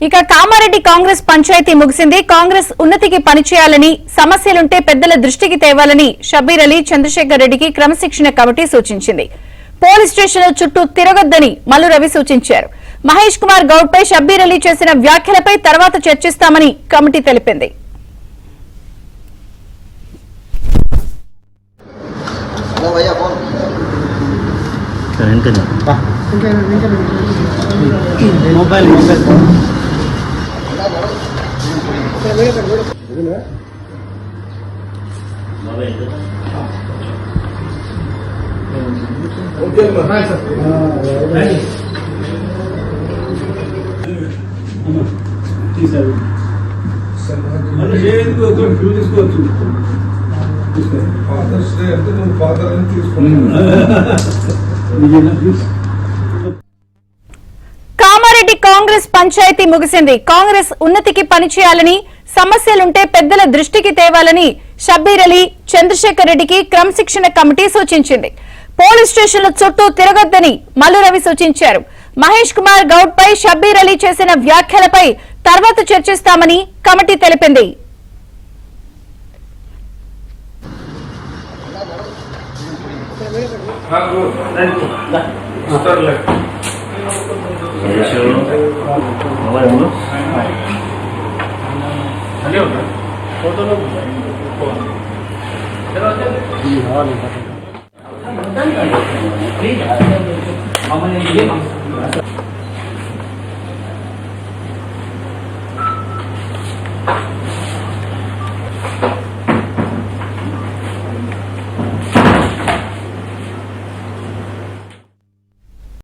ఇక కామారెడ్డి కాంగ్రెస్ పంచాయతీ ముగిసింది. కాంగ్రెస్ ఉన్నతికి పనిచేయాలని, సమస్యలుంటే పెద్దల దృష్టికి తేవాలని షబ్బీర్ అలీ, చంద్రశేఖర్ రెడ్డికి క్రమశిక్షణ కమిటీ సూచించింది. పోలీస్ స్టేషన్ల చుట్టూ తిరగొద్దని మల్లు రవి సూచించారు. మహేష్ కుమార్ గౌడ్ పై షబ్బీర్ అలీ చేసిన వ్యాఖ్యలపై తర్వాత చర్చిస్తామని కమిటీ తెలిపింది. కామారెడ్డి కాంగ్రెస్ పంచాయతీ ముగిసింది. కాంగ్రెస్ ఉన్నతికి పనిచేయాలని, సమస్యలుంటే పెద్దల దృష్టికి తేవాలని షబ్బీర్ అలీ, చంద్రశేఖర్ రెడ్డికి క్రమశిక్షణ కమిటీ సూచించింది. పోలీస్ స్టేషన్ల చుట్టూ తిరగొద్దని మల్లు రవి సూచించారు. మహేష్ కుమార్ గౌడ్ పై షబ్బీర్ అలీ చేసిన వ్యాఖ్యలపై తర్వాత చర్చిస్తామని కమిటీ తెలిపింది. ప్లీజ్